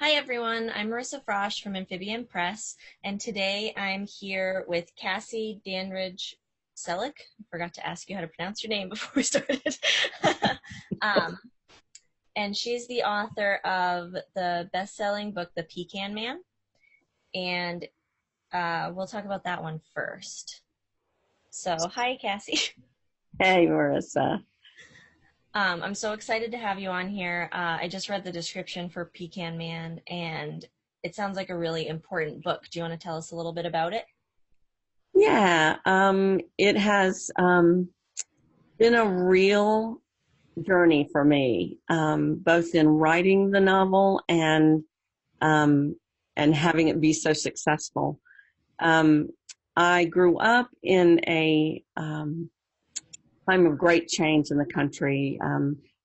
Hi everyone, I'm Marissa Frosch from Amphibian Press, and today I'm here with Cassie Dandridge Selleck. I forgot to ask you how to pronounce your name before we started. um, and she's the author of the best-selling book, The Pecan Man, and we'll talk about that one first. So, hi Cassie. Hey, Marissa. I'm so excited to have you on here. I just read the description for Pecan Man, and it sounds like a really important book. Do you want to tell us a little bit about it? Yeah, it has been a real journey for me, both in writing the novel um, and having it be so successful. Um, I grew up in a time of great change in the country.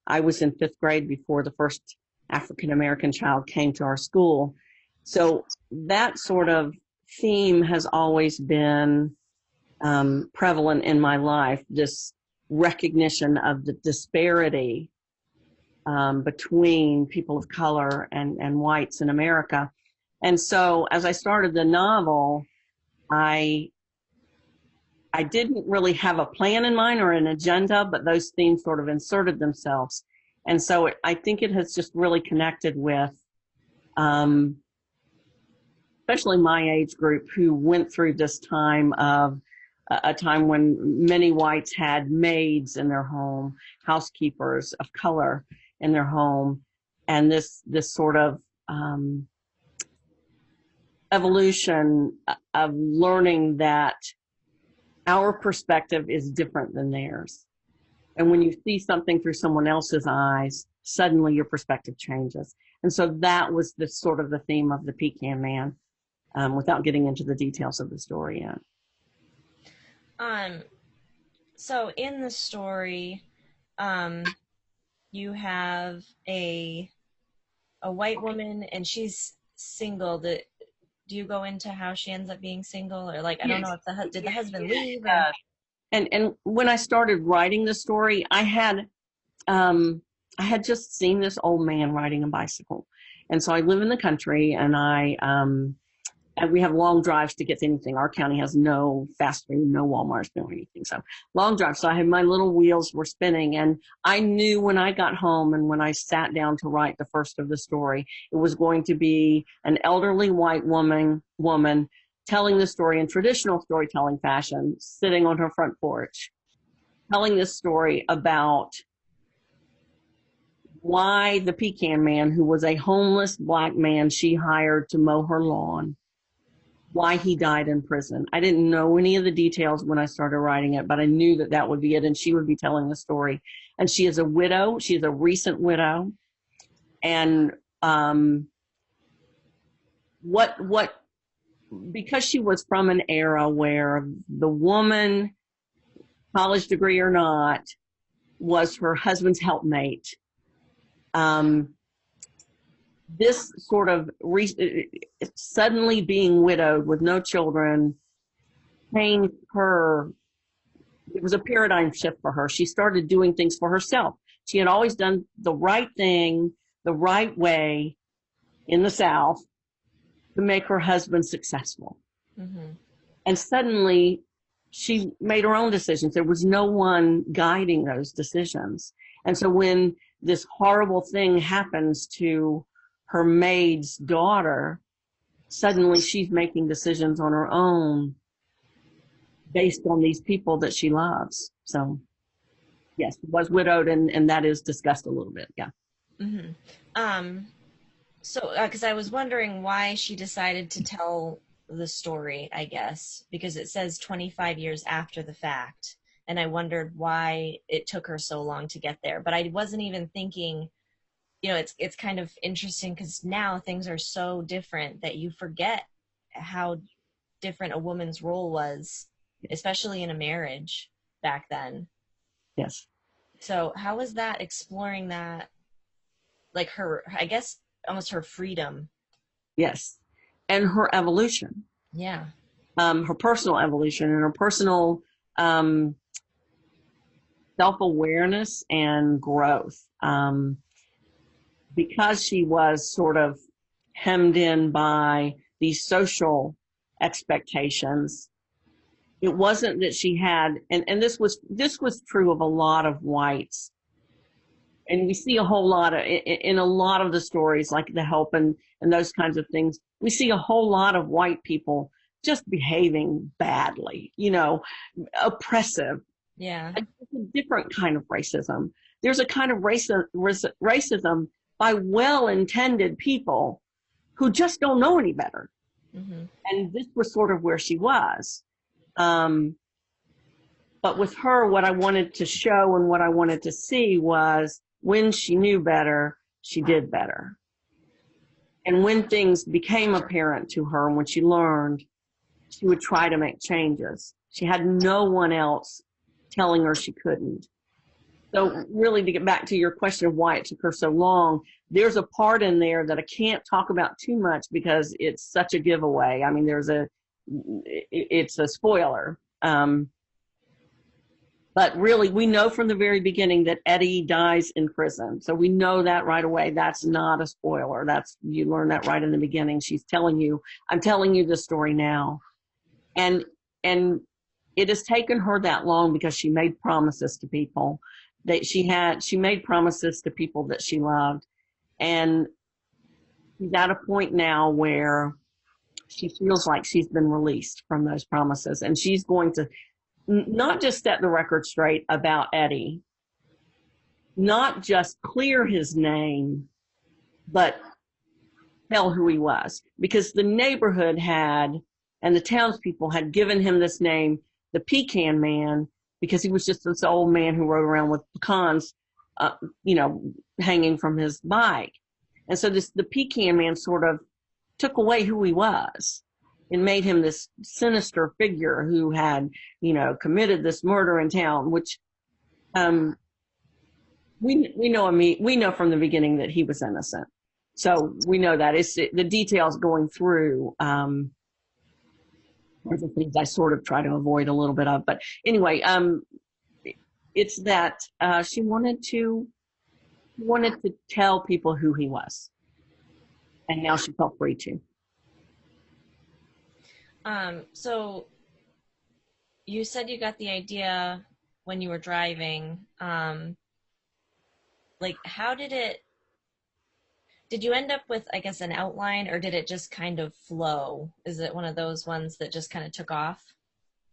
I was in fifth grade before the first African American child came to our school. So that sort of theme has always been prevalent in my life, this recognition of the disparity between people of color and whites in America. And so as I started the novel, I I didn't really have a plan in mind or an agenda, but those themes sort of inserted themselves. And so I think it has just really connected with, um, especially my age group who went through this time of a time when many whites had maids in their home, housekeepers of color in their home, and this sort of evolution of learning that our perspective is different than theirs. And when you see something through someone else's eyes, suddenly your perspective changes. And so that was the sort of the theme of the Pecan Man, without getting into the details of the story yet. Um, so in the story, um, you have a white woman and she's single. Do you go into how she ends up being single, or like I don't Yes. know if did the husband Yes, leave or? uh, and when I started writing the story, um, I had just seen this old man riding a bicycle, and so I live in the country, and we have long drives to get to anything. Our county has no fast food, no Walmarts, no anything. So long drives. So I had my little wheels were spinning, and I knew when I got home and when I sat down to write the first of the story, it was going to be an elderly white woman telling the story in traditional storytelling fashion, sitting on her front porch, telling this story about why the Pecan Man, who was a homeless black man she hired to mow her lawn, why he died in prison. I didn't know any of the details when I started writing it, but I knew that that would be it, and she would be telling the story. And she is a widow. She is a recent widow, and um, what because she was from an era where the woman, college degree or not, was her husband's helpmate. Um, this sort of suddenly being widowed with no children changed her. It was a paradigm shift for her. She started doing things for herself. She had always done the right thing the right way in the South to make her husband successful. Hmm. And suddenly she made her own decisions. There was no one guiding those decisions. And so when this horrible thing happens to her maid's daughter, suddenly she's making decisions on her own based on these people that she loves. So yes, was widowed, and that is discussed a little bit. Yeah. Hmm. Um, so because I was wondering why she decided to tell the story, I guess, because it says 25 years after the fact, and I wondered why it took her so long to get there. But I wasn't even thinking, it's kind of interesting because now things are so different that you forget how different a woman's role was, especially in a marriage back then. Yes. So how was that exploring that, like her, I guess, almost her freedom? Yes. And her evolution, Yeah. her personal evolution and her personal um, self awareness and growth. Because she was sort of hemmed in by these social expectations. It wasn't that she had, and this was true of a lot of whites. And we see a whole lot of, in a lot of the stories, like the help and those kinds of things, we see a whole lot of white people just behaving badly, oppressive. Yeah. And it's a different kind of racism. There's a kind of racism by well-intended people who just don't know any better. Mm-hmm. And this was sort of where she was. But with her, what I wanted to show and what I wanted to see was when she knew better, she did better. And when things became apparent to her, and when she learned, she would try to make changes. She had no one else telling her she couldn't. So really, to get back to your question of why it took her so long, there's a part in there that I can't talk about too much because it's such a giveaway. I mean, it's a spoiler. But really, we know from the very beginning that Eddie dies in prison. So we know that right away. That's not a spoiler. You learn that right in the beginning. She's telling you, I'm telling you this story now. And it has taken her that long because she made promises to people that she made promises to people that she loved. And she's at a point now where she feels like she's been released from those promises. And she's going to not just set the record straight about Eddie, not just clear his name, but tell who he was. Because the neighborhood and the townspeople had given him this name, the Pecan Man, because he was just this old man who rode around with pecans, hanging from his bike. And so the Pecan Man sort of took away who he was and made him this sinister figure who had, committed this murder in town, which we know from the beginning that he was innocent. So we know that. It's the details going through are the things I sort of try to avoid a little bit of. But anyway, it's that she wanted to tell people who he was. And now she felt free to. So you said you got the idea when you were driving. How did you end up with, I guess, an outline, or did it just kind of flow? Is it one of those ones that just kind of took off?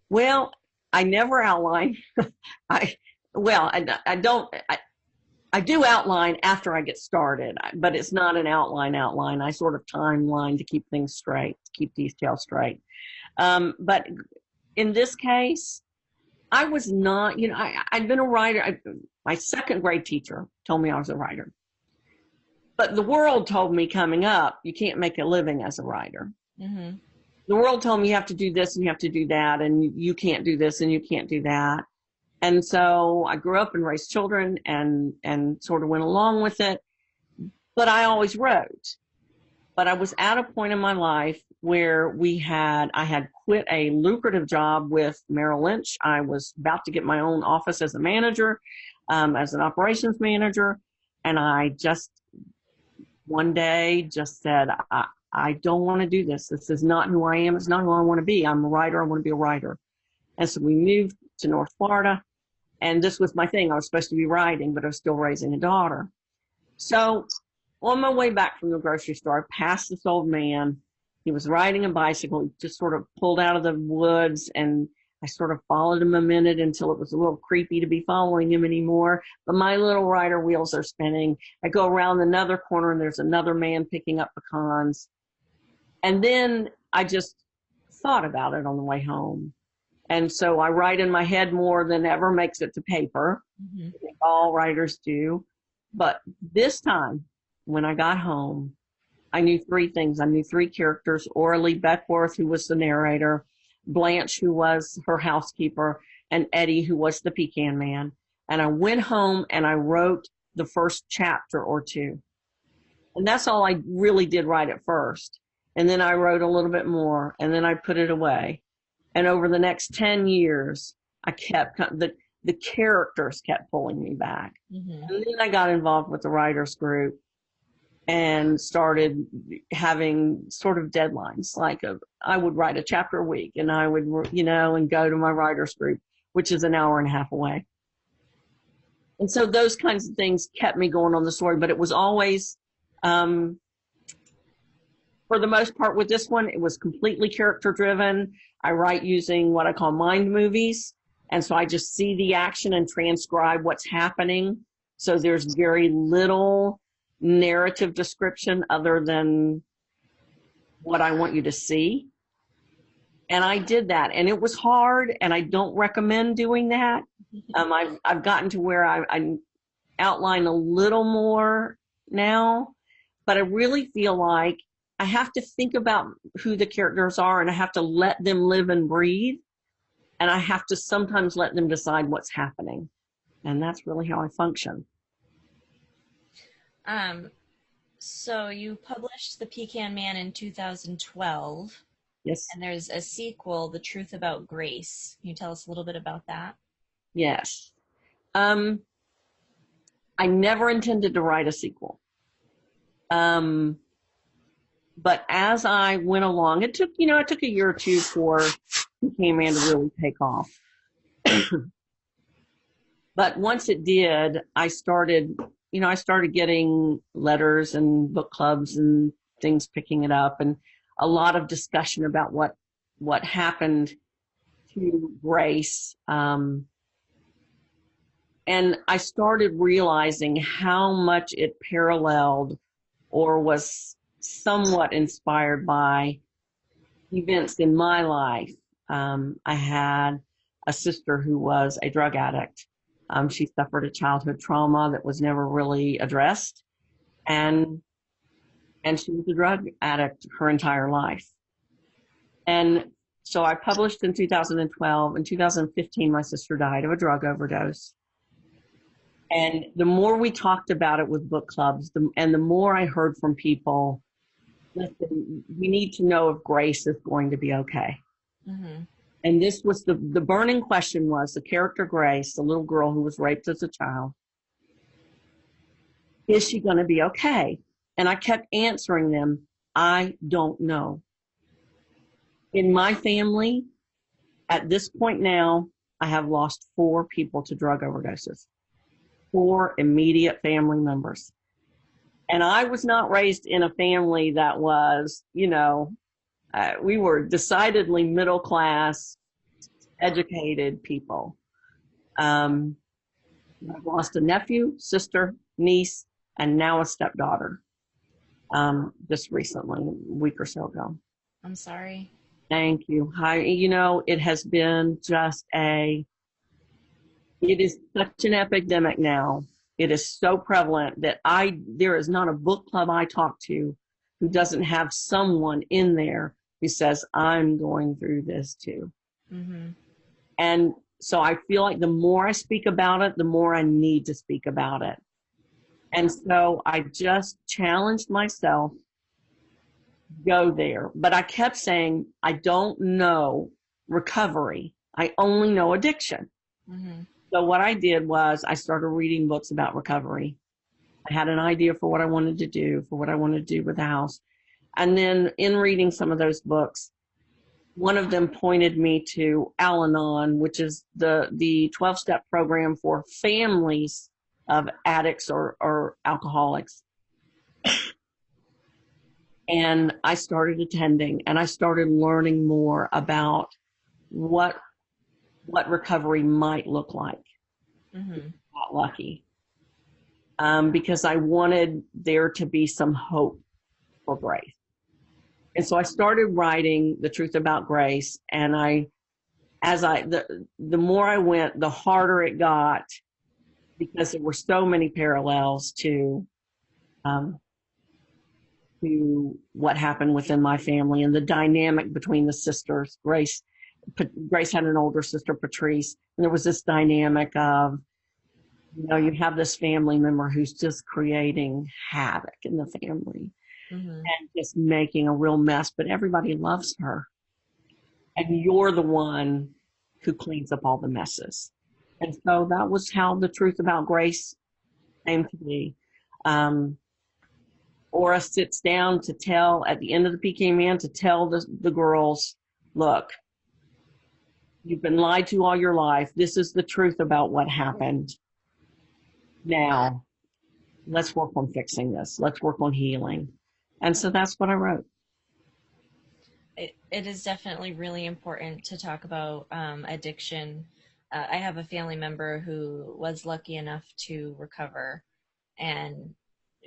Well, I never outline. I do outline after I get started, but it's not an outline. I sort of timeline to keep things straight, to keep details straight. But in this case, I was not, I'd been a writer. My second grade teacher told me I was a writer. But the world told me coming up, you can't make a living as a writer. Mm-hmm. The world told me you have to do this and you have to do that, and you can't do this and you can't do that. And so I grew up and raised children and sort of went along with it. But I always wrote. But I was at a point in my life where I had quit a lucrative job with Merrill Lynch. I was about to get my own office as a manager, as an operations manager. And I just one day just said, I don't want to do this. This is not who I am. It's not who I want to be. I'm a writer. I want to be a writer. And so we moved to North Florida. And this was my thing. I was supposed to be writing, but I was still raising a daughter. So on my way back from the grocery store, I passed this old man. He was riding a bicycle. He just sort of pulled out of the woods, and I sort of followed him a minute until it was a little creepy to be following him anymore. But my little rider wheels are spinning. I go around another corner, and there's another man picking up pecans. And then I just thought about it on the way home. And so I write in my head more than ever makes it to paper. Mm-hmm. I think all writers do. But this time, when I got home, I knew three things. I knew three characters: Orly Beckworth, who was the narrator, Blanche, who was her housekeeper, and Eddie, who was the Pecan Man. And I went home and I wrote the first chapter or two. And that's all I really did write at first. And then I wrote a little bit more, and then I put it away. And over the next 10 years, I kept, the characters kept pulling me back. Mm-hmm. And then I got involved with the writers group. and started having sort of deadlines. I would write a chapter a week, and I would, and go to my writers group, which is an hour and a half away. And so those kinds of things kept me going on the story, but it was always, for the most part with this one, it was completely character driven. I write using what I call mind movies. And so I just see the action and transcribe what's happening. So there's very little narrative description other than what I want you to see. And I did that, and it was hard, and I don't recommend doing that. I've gotten to where I outline a little more now, but I really feel like I have to think about who the characters are, and I have to let them live and breathe, and I have to sometimes let them decide what's happening. And that's really how I function. So you published The Pecan Man in 2012, Yes. and there's a sequel, The Truth About Grace. Can you tell us a little bit about that? Yes. I never intended to write a sequel. But as I went along, it took a year or two for Pecan Man to really take off. But once it did, I started getting letters and book clubs and things picking it up, and a lot of discussion about what happened to Grace. And I started realizing how much it paralleled or was somewhat inspired by events in my life. I had a sister who was a drug addict. She suffered a childhood trauma that was never really addressed. And she was a drug addict her entire life. And so I published in 2012. In 2015, my sister died of a drug overdose. And the more we talked about it with book clubs, and the more I heard from people, listen, we need to know if Grace is going to be okay. Mm-hmm. And this was the burning question was the character Grace, the little girl who was raped as a child, is she going to be okay? And I kept answering them, I don't know. In my family, at this point now, I have lost 4 people to drug overdoses, 4 immediate family members. And I was not raised in a family that was, we were decidedly middle class, educated people. I've lost a nephew, sister, niece, and now a stepdaughter. Just recently, a week or so ago. I'm sorry. Thank you. Hi. It has been it is such an epidemic now. It is so prevalent that there is not a book club I talk to who doesn't have someone in there who says, I'm going through this too. Mm-hmm. And so I feel like the more I speak about it, the more I need to speak about it. And so I just challenged myself, go there. But I kept saying, I don't know recovery. I only know addiction. Mm-hmm. So what I did was I started reading books about recovery. I had an idea for what I wanted to do, for what I wanted to do with the house. And then in reading some of those books, one of them pointed me to Al-Anon, which is the 12-step program for families of addicts or alcoholics. And I started attending, and I started learning more about what recovery might look like. Mm-hmm. Not lucky. Because I wanted there to be some hope for Grace. And so I started writing The Truth About Grace, and the more I went, the harder it got, because there were so many parallels to what happened within my family and the dynamic between the sisters. Grace had an older sister, Patrice, and there was this dynamic of, you have this family member who's just creating havoc in the family. Mm-hmm. And just making a real mess, but everybody loves her. And you're the one who cleans up all the messes. And so that was how The Truth About Grace came to be. Aura sits down to tell, at the end of the PK Man, to tell the girls, look, you've been lied to all your life. This is the truth about what happened. Now, let's work on fixing this. Let's work on healing. And so that's what I wrote. It is definitely really important to talk about addiction. I have a family member who was lucky enough to recover, and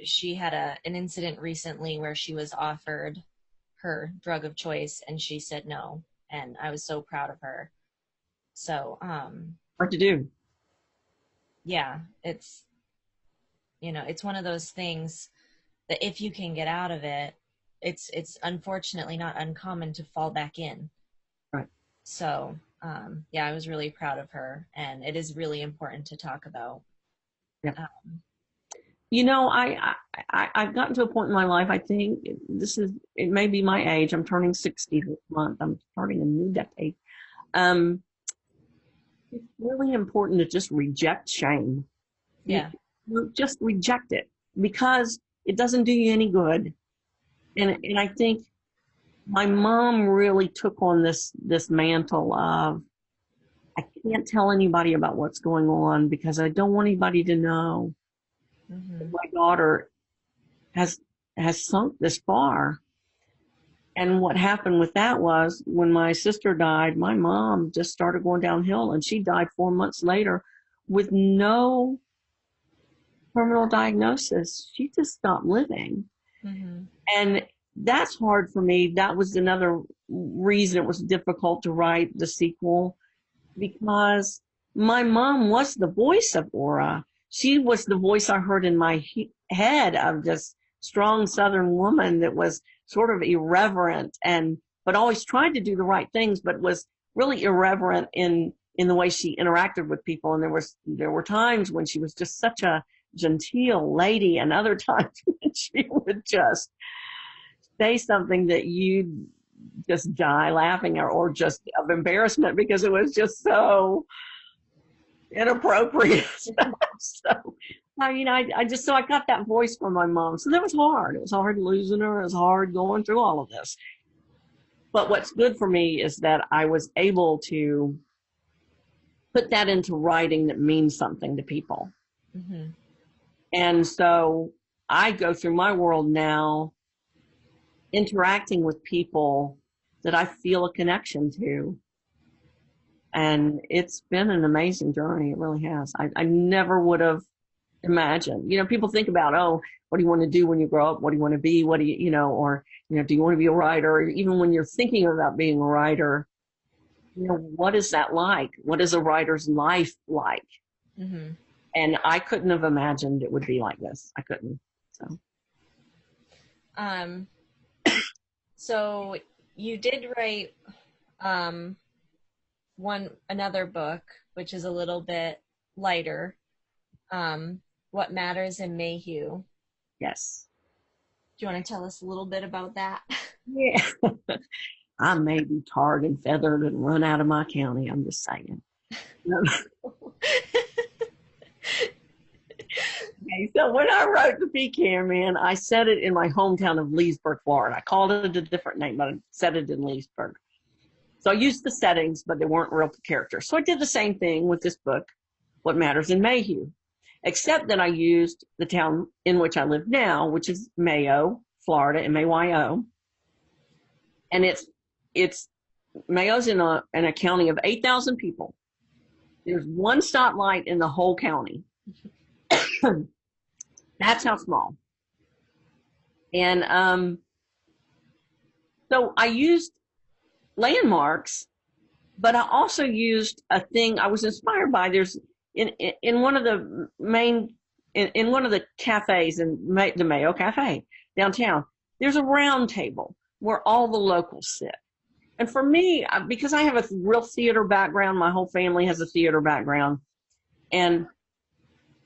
she had an incident recently where she was offered her drug of choice and she said no, and I was so proud of her. So Hard to do. yeah, it's one of those things that if you can get out of it, it's unfortunately not uncommon to fall back in. Right. So yeah, I was really proud of her, and it is really important to talk about. Yeah. I've gotten to a point in my life, I think it may be my age. I'm turning 60 this month. I'm starting a new decade. It's really important to just reject shame. Yeah. You just reject it because it doesn't do you any good. And I think my mom really took on this mantle of, I can't tell anybody about what's going on because I don't want anybody to know that my daughter has sunk this far. And what happened with that was when my sister died, my mom just started going downhill, and she died 4 months later with no terminal diagnosis. She just stopped living. Mm-hmm. And that's hard for me. That was another reason it was difficult to write the sequel, because my mom was the voice of Aura. She was the voice I heard in my head of this strong Southern woman that was sort of irreverent but always tried to do the right things, but was really irreverent in the way she interacted with people. And there were times when she was just such a genteel lady, and other times when she would just say something that you just die laughing, or just of embarrassment because it was just so inappropriate. So I got that voice from my mom. So that was hard. It was hard losing her. It was hard going through all of this. But what's good for me is that I was able to put that into writing that means something to people. Mm-hmm. And so I go through my world now interacting with people that I feel a connection to. And it's been an amazing journey. It really has. I never would have imagined. People think about, oh, what do you want to do when you grow up? What do you want to be? What do you, or, do you want to be a writer? Or even when you're thinking about being a writer, what is that like? What is a writer's life like? Mm-hmm. And I couldn't have imagined it would be like this. I couldn't. So you did write another book, which is a little bit lighter. What Matters in Mayhew. Yes. Do you want to tell us a little bit about that? Yeah. I may be tarred and feathered and run out of my county. I'm just saying. Okay, so when I wrote The Pecan Man, I set it in my hometown of Leesburg, Florida. I called it a different name, but I set it in Leesburg. So I used the settings, but they weren't real characters. So I did the same thing with this book, What Matters in Mayhew, except that I used the town in which I live now, which is Mayo, Florida, M-A-Y-O. And it's Mayo's in a county of 8,000 people. There's one stoplight in the whole county. That's how small. And so I used landmarks, but I also used a thing I was inspired by. There's in one of the in one of the cafes in the Mayo Cafe downtown, there's a round table where all the locals sit. And for me, because I have a real theater background, my whole family has a theater background, and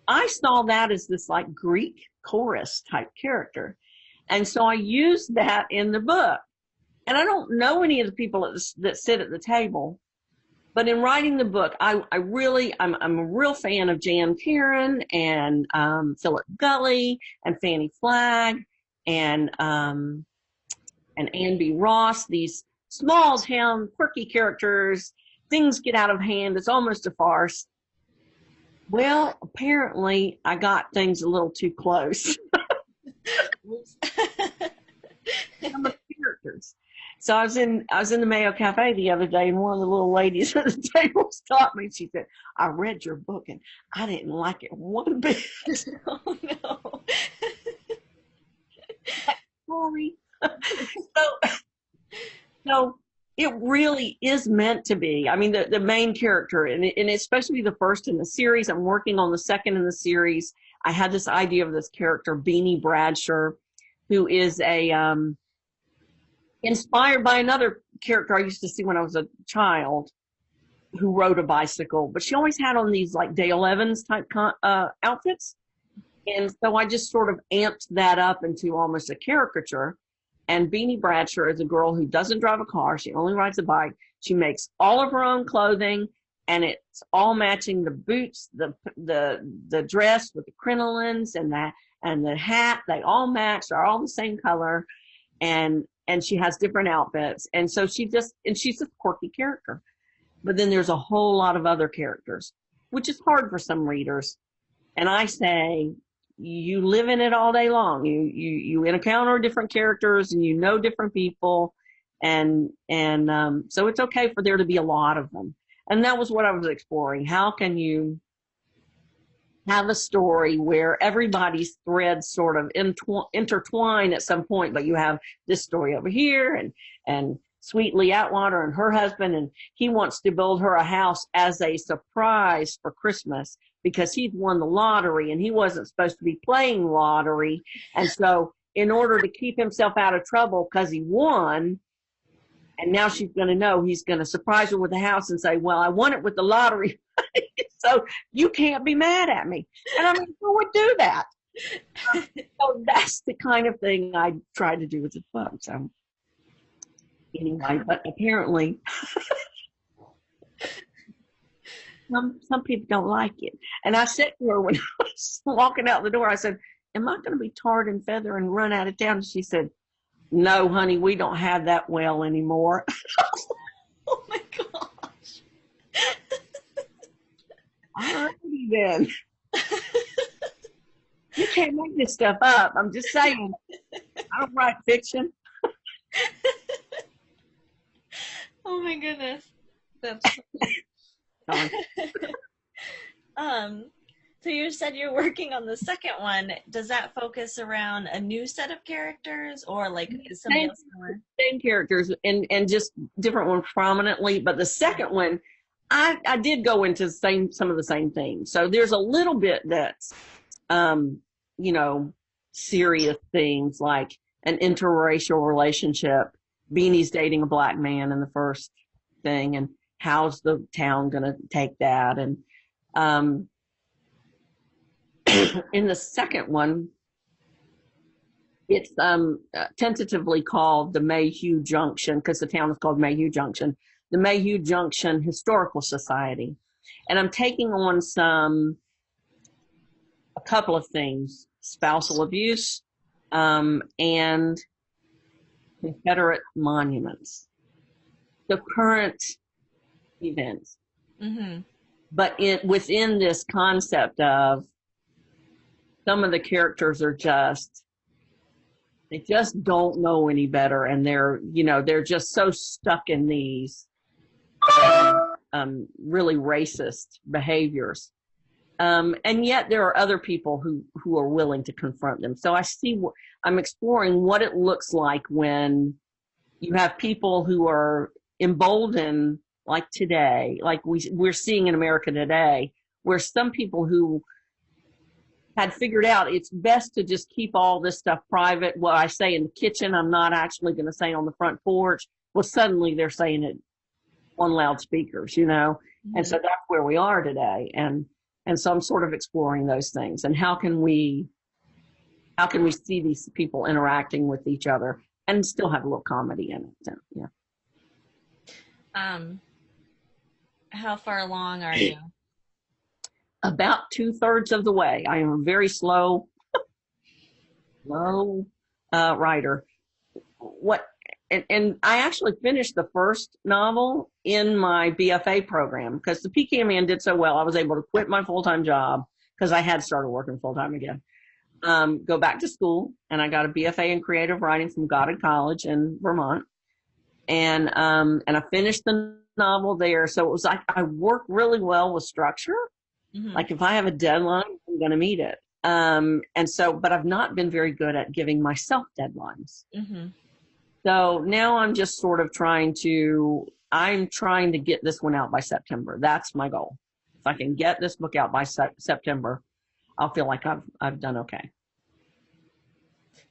I saw that as this like Greek chorus type character. And so I used that in the book. And I don't know any of the people that sit at the table, but in writing the book, I'm a real fan of Jan Karan and Philip Gulley and Fannie Flagg and Ann B. Ross, these small town quirky characters. Things get out of hand. It's almost a farce. Well, apparently I got things a little too close. Some of the characters. So I was in the Mayo Cafe the other day, and one of the little ladies at the table stopped me. She said, "I read your book, and I didn't like it one bit." Oh no. Sorry. so, so it really is meant to be. I mean, the main character, and especially the first in the series. I'm working on the second in the series. I had this idea of this character, Beanie Bradshaw, who is inspired by another character I used to see when I was a child, who rode a bicycle, but she always had on these like Dale Evans type outfits. And so I just sort of amped that up into almost a caricature. And Beanie Bradshaw is a girl who doesn't drive a car. She only rides a bike. She makes all of her own clothing, and it's all matching: the boots, the dress with the crinolines, and the hat. They all match. They're all the same color. And she has different outfits. And so she's a quirky character. But then there's a whole lot of other characters, which is hard for some readers. And I say, you live in it all day long. You encounter different characters, and you know different people. And so it's okay for there to be a lot of them. And that was what I was exploring. How can you have a story where everybody's threads sort of intertwine at some point, but you have this story over here, and Sweet Lee Atwater and her husband, and he wants to build her a house as a surprise for Christmas because he'd won the lottery and he wasn't supposed to be playing lottery. And so in order to keep himself out of trouble because he won, and now she's going to know, he's going to surprise her with a house and say, well, I won it with the lottery. So you can't be mad at me. And I mean, who would do that? So that's the kind of thing I tried to do with the book. So anyway, but apparently some people don't like it. And I said to her when I was walking out the door, I said, am I going to be tarred and feather and run out of town? And she said, no, honey, we don't have that well anymore. Oh my gosh. All righty then. You can't make this stuff up. I'm just saying. I don't write fiction. Oh my goodness. That's so you said you're working on the second one. Does that focus around a new set of characters, or like is somebody else similar? Same characters and just different ones prominently, but the second one I did go into some of the same things. So there's a little bit that's serious things like an interracial relationship. Beanie's dating a black man in the first thing, and how's the town going to take that? And in the second one, it's tentatively called the Mayhew Junction, because the town is called Mayhew Junction, the Mayhew Junction Historical Society. And I'm taking on a couple of things: spousal abuse and Confederate monuments, the current events. Mm-hmm. But within this concept of some of the characters they just don't know any better, and they're just so stuck in these really racist behaviors. And yet there are other people who are willing to confront them. So I'm exploring what it looks like when you have people who are emboldened, like today, like we're seeing in America today, where some people who had figured out it's best to just keep all this stuff private. What I say in the kitchen, I'm not actually going to say on the front porch. Well, suddenly they're saying it on loudspeakers, Mm-hmm. And so that's where we are today. And so I'm sort of exploring those things, and how can we see these people interacting with each other and still have a little comedy in it. So, yeah. How far along are you? About 2/3 of the way. I am very slow writer. What and I actually finished the first novel in my BFA program because the Pecan Man did so well. I was able to quit my full-time job because I had started working full-time again. Go back to school, and I got a BFA in creative writing from Goddard College in Vermont, and I finished the novel there. So it was like I work really well with structure. Mm-hmm. Like if I have a deadline, I'm going to meet it. But I've not been very good at giving myself deadlines. Mm-hmm. So now I'm just sort of trying to get this one out by September. That's my goal. If I can get this book out by September, I'll feel like I've done okay.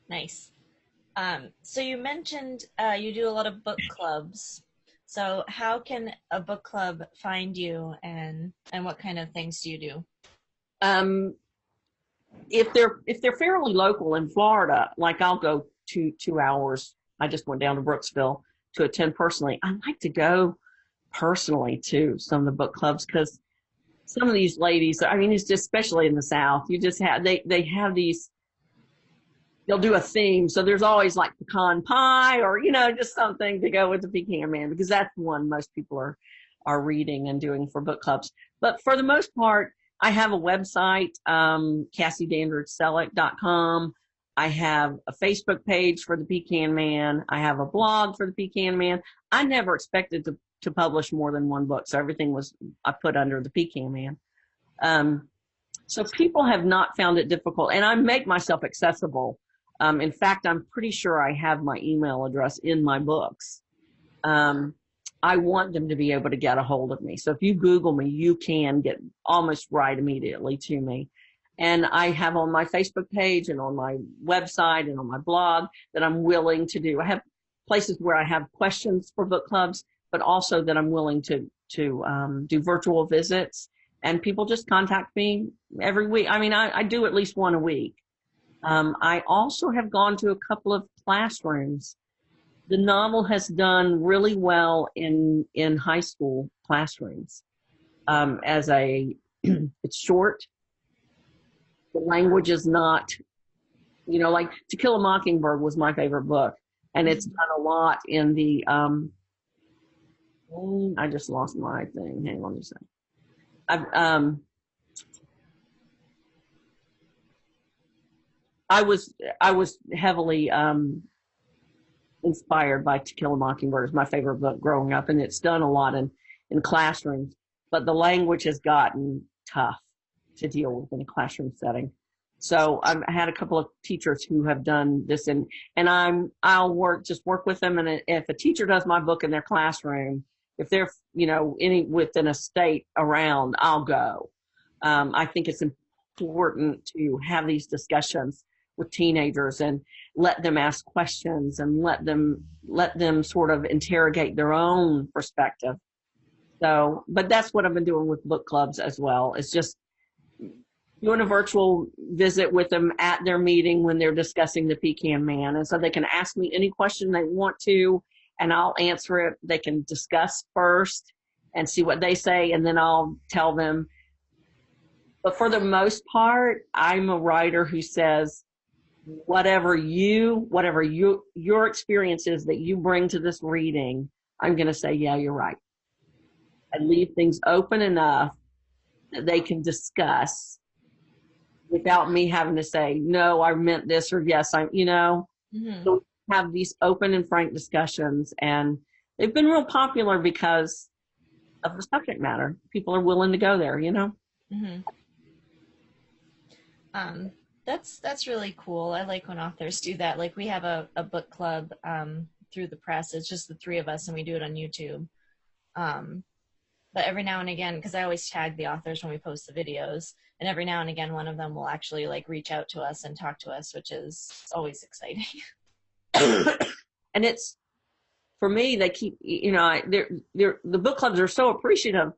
Nice. So you mentioned you do a lot of book clubs. So how can a book club find you, and what kind of things do you do? If they're fairly local in Florida, like I'll go 2 hours. I just went down to Brooksville to attend personally. I like to go personally to some of the book clubs because some of these ladies, I mean, it's just, especially in the South, you just have, they have these, they'll do a theme. So there's always like pecan pie or, just something to go with the Pecan Man, because that's the one most people are reading and doing for book clubs. But for the most part, I have a website, CassieDandridgeSelleck.com. I have a Facebook page for the Pecan Man. I have a blog for the Pecan Man. I never expected to publish more than one book, so everything I put under the Pecan Man. So people have not found it difficult, and I make myself accessible. In fact, I'm pretty sure I have my email address in my books. I want them to be able to get a hold of me. So if you Google me, you can get almost right immediately to me. And I have on my Facebook page and on my website and on my blog that I'm willing to do. I have places where I have questions for book clubs, but also that I'm willing to do virtual visits. And people just contact me every week. I mean, I do at least one a week. I also have gone to a couple of classrooms. The novel has done really well in high school classrooms. It's short. The language is not, like To Kill a Mockingbird was my favorite book. And it's done a lot in the, I just lost my thing. Hang on just a second. I was heavily inspired by To Kill a Mockingbird. It's my favorite book growing up, and it's done a lot in classrooms. But the language has gotten tough to deal with in a classroom setting. So I had a couple of teachers who have done this, and I'll work with them. And if a teacher does my book in their classroom, if they're within a state around, I'll go. I think it's important to have these discussions with teenagers and let them ask questions and let them sort of interrogate their own perspective. So, but that's what I've been doing with book clubs as well. It's just doing a virtual visit with them at their meeting when they're discussing the Pecan Man. And so they can ask me any question they want to, and I'll answer it. They can discuss first and see what they say, and then I'll tell them. But for the most part, I'm a writer who says, whatever your experience is that you bring to this reading, I'm going to say, yeah, you're right. I leave things open enough that they can discuss without me having to say, no, I meant this, or yes, Mm-hmm. So we have these open and frank discussions, and they've been real popular because of the subject matter. People are willing to go there, Mm-hmm. That's really cool. I like when authors do that. Like we have a book club through the press. It's just the three of us, and we do it on YouTube. But every now and again, because I always tag the authors when we post the videos, and every now and again, one of them will actually like reach out to us and talk to us, which is always exciting. And it's, for me, they keep, the book clubs are so appreciative.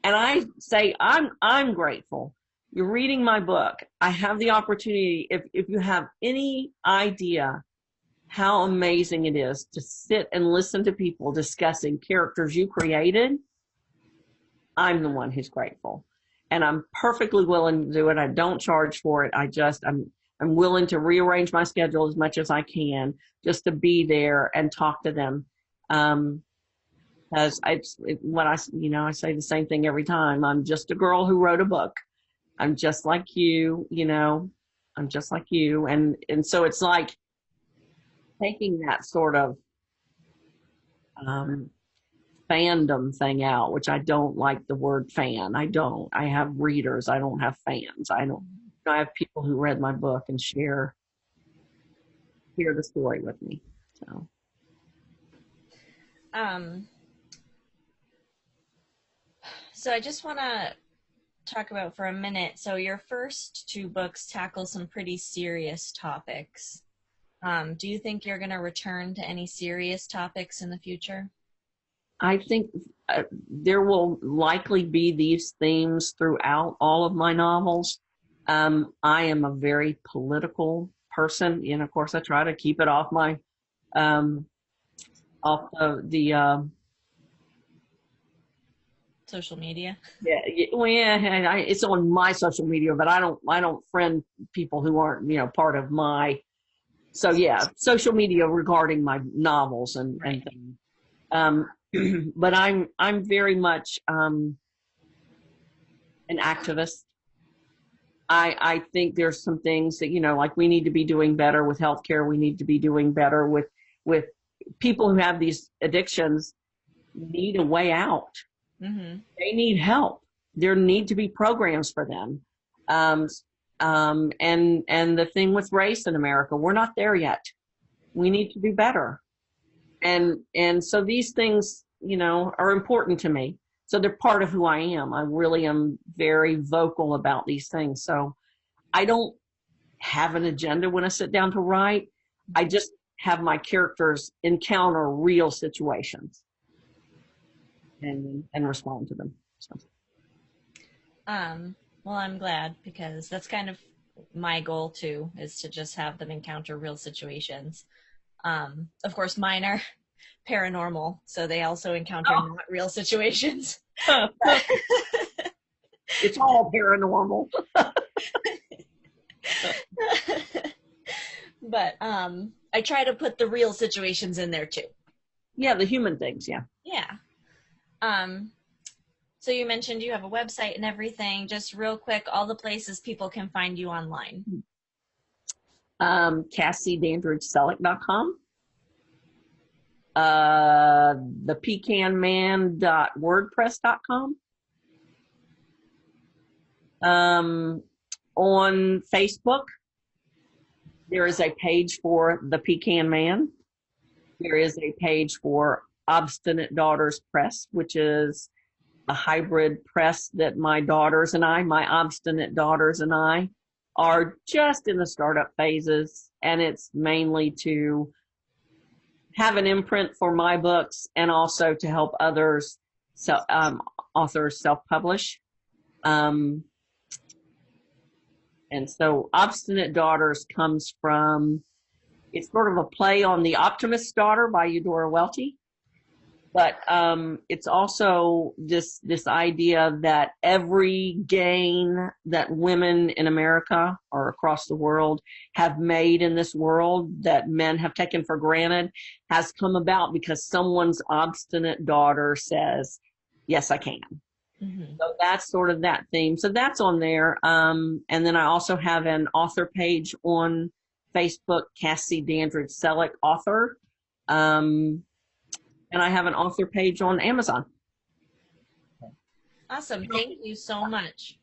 And I say, I'm grateful. You're reading my book. I have the opportunity, if you have any idea how amazing it is to sit and listen to people discussing characters you created, I'm the one who's grateful. And I'm perfectly willing to do it. I don't charge for it. I'm willing to rearrange my schedule as much as I can just to be there and talk to them. As I say the same thing every time. I'm just a girl who wrote a book. I'm just like you, I'm just like you. And so it's like taking that sort of fandom thing out, which I don't like the word fan. I have readers. I don't have fans. I have people who read my book and share the story with me. So, Um, so I just want to talk about for a minute. So your first two books tackle some pretty serious topics. Do you think you're going to return to any serious topics in the future? I think there will likely be these themes throughout all of my novels. I am a very political person, and of course, I try to keep it off my off the Social media. yeah, well, yeah, and it's on my social media, but I don't friend people who aren't part of my. So yeah, social media regarding my novels and things. But I'm very much an activist. I think there's some things that like we need to be doing better with healthcare. We need to be doing better with people who have these addictions need a way out. Mm-hmm. They need help. There need to be programs for them. And the thing with race in America, we're not there yet. We need to do better. And so these things, are important to me. So they're part of who I am. I really am very vocal about these things. So I don't have an agenda when I sit down to write. I just have my characters encounter real situations and respond to them. So. Well, I'm glad because that's kind of my goal too, is to just have them encounter real situations. Of course, mine are paranormal, so they also encounter not real situations. It's all paranormal. But I try to put the real situations in there too. Yeah, the human things, yeah. Yeah. So you mentioned you have a website and everything. Just real quick, all the places people can find you online. CassieDandridgeSelleck.com. thepecanman.wordpress.com. On Facebook, there is a page for The Pecan Man. There is a page for Obstinate Daughters Press, which is a hybrid press that my obstinate daughters and I, are just in the startup phases. And it's mainly to have an imprint for my books and also to help others, authors self-publish. And so Obstinate Daughters comes from, it's sort of a play on The Optimist's Daughter by Eudora Welty. But it's also this idea that every gain that women in America or across the world have made in this world that men have taken for granted has come about because someone's obstinate daughter says, yes, I can. Mm-hmm. So that's sort of that theme. So that's on there. And then I also have an author page on Facebook, Cassie Dandridge Selleck, author. And I have an author page on Amazon. Awesome. Thank you so much.